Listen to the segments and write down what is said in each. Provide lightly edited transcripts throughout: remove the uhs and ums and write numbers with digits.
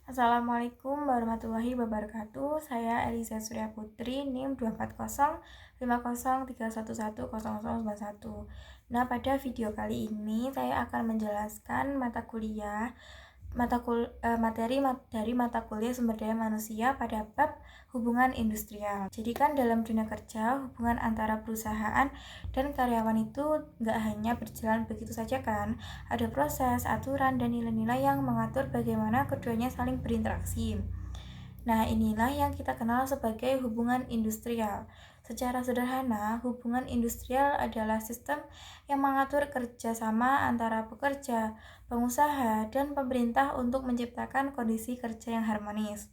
Assalamualaikum warahmatullahi wabarakatuh. Saya Eliza Surya Putri, NIM 2405031110091. Nah, pada video kali ini saya akan menjelaskan materi dari mata kuliah Sumber Daya Manusia pada bab hubungan industrial. Jadi kan dalam dunia kerja, hubungan antara perusahaan dan karyawan itu nggak hanya berjalan begitu saja kan. Ada proses, aturan, dan nilai-nilai yang mengatur bagaimana keduanya saling berinteraksi. Nah, inilah yang kita kenal sebagai hubungan industrial. Secara sederhana, hubungan industrial adalah sistem yang mengatur kerjasama antara pekerja, pengusaha, dan pemerintah untuk menciptakan kondisi kerja yang harmonis.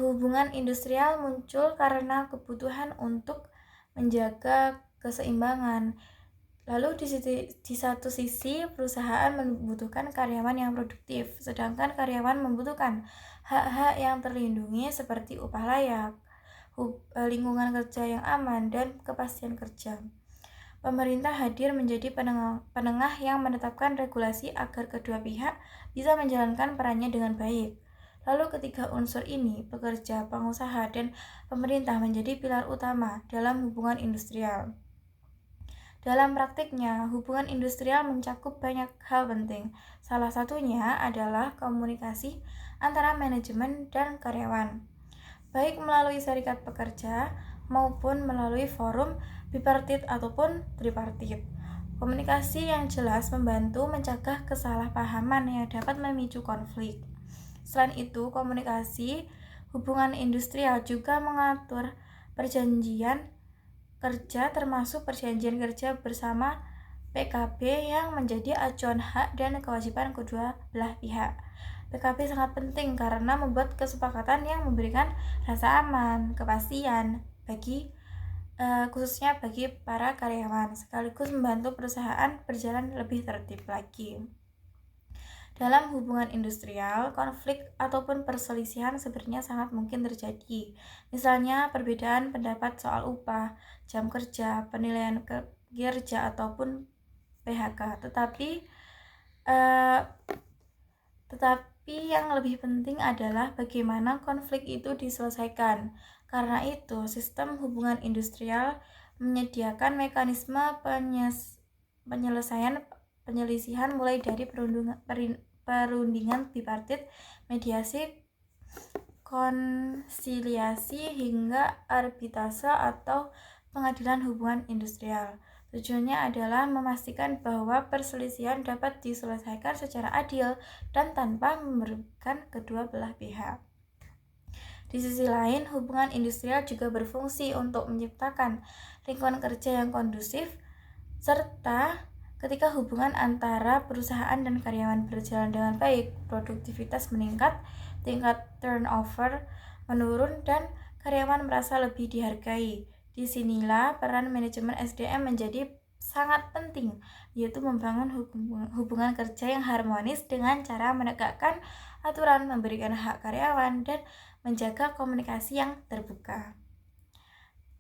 Hubungan industrial muncul karena kebutuhan untuk menjaga keseimbangan. Lalu di satu sisi perusahaan membutuhkan karyawan yang produktif, sedangkan karyawan membutuhkan hak-hak yang terlindungi seperti upah layak, lingkungan kerja yang aman, dan kepastian kerja. Pemerintah hadir menjadi penengah yang menetapkan regulasi agar kedua pihak bisa menjalankan perannya dengan baik. Lalu ketiga unsur ini, pekerja, pengusaha, dan pemerintah menjadi pilar utama dalam hubungan industrial. Dalam praktiknya, hubungan industrial mencakup banyak hal penting. Salah satunya adalah komunikasi antara manajemen dan karyawan, baik melalui serikat pekerja maupun melalui forum bipartit ataupun tripartit. Komunikasi yang jelas membantu mencegah kesalahpahaman yang dapat memicu konflik. Selain itu, komunikasi hubungan industrial juga mengatur perjanjian kerja termasuk perjanjian kerja bersama PKB yang menjadi acuan hak dan kewajiban kedua belah pihak. PKB sangat penting karena membuat kesepakatan yang memberikan rasa aman, kepastian khususnya bagi para karyawan, sekaligus membantu perusahaan berjalan lebih tertib lagi. Dalam hubungan industrial, konflik ataupun perselisihan sebenarnya sangat mungkin terjadi. Misalnya perbedaan pendapat soal upah, jam kerja, penilaian kinerja ataupun PHK. Tetapi yang lebih penting adalah bagaimana konflik itu diselesaikan. Karena itu, sistem hubungan industrial menyediakan mekanisme penyelisihan mulai dari perundingan bipartit, mediasi, konsiliasi, hingga arbitrase atau pengadilan hubungan industrial. Tujuannya adalah memastikan bahwa perselisihan dapat diselesaikan secara adil dan tanpa merugikan kedua belah pihak. Di sisi lain, hubungan industrial juga berfungsi untuk menciptakan lingkungan kerja yang kondusif, serta ketika hubungan antara perusahaan dan karyawan berjalan dengan baik, produktivitas meningkat, tingkat turnover menurun, dan karyawan merasa lebih dihargai. Disinilah peran manajemen SDM menjadi sangat penting, yaitu membangun hubungan kerja yang harmonis dengan cara menegakkan aturan, memberikan hak karyawan, dan menjaga komunikasi yang terbuka.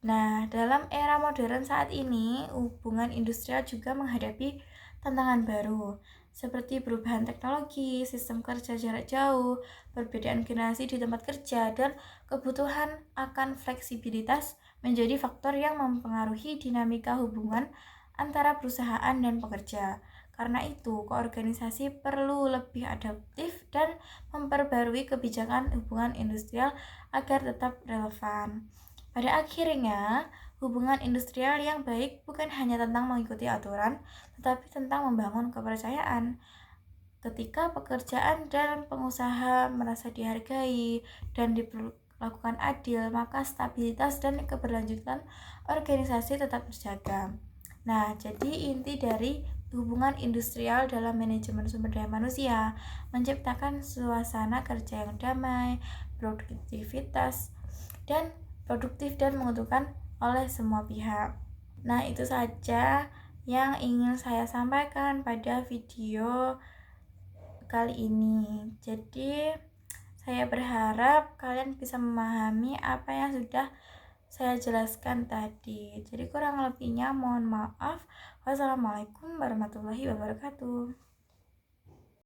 Nah, dalam era modern saat ini, hubungan industrial juga menghadapi tantangan baru, seperti perubahan teknologi, sistem kerja jarak jauh, perbedaan generasi di tempat kerja, dan kebutuhan akan fleksibilitas menjadi faktor yang mempengaruhi dinamika hubungan antara perusahaan dan pekerja. Karena itu, koorganisasi perlu lebih adaptif dan memperbarui kebijakan hubungan industrial agar tetap relevan. Pada akhirnya, hubungan industrial yang baik bukan hanya tentang mengikuti aturan, tetapi tentang membangun kepercayaan. Ketika pekerjaan dan pengusaha merasa dihargai dan diperlakukan adil, maka stabilitas dan keberlanjutan organisasi tetap terjaga. Nah, jadi inti dari hubungan industrial dalam manajemen sumber daya manusia menciptakan suasana kerja yang damai, produktif dan menguntungkan oleh semua pihak. Nah, itu saja yang ingin saya sampaikan pada video kali ini. Jadi, saya berharap kalian bisa memahami apa yang sudah saya jelaskan tadi. Jadi kurang lebihnya mohon maaf. Wassalamualaikum warahmatullahi wabarakatuh.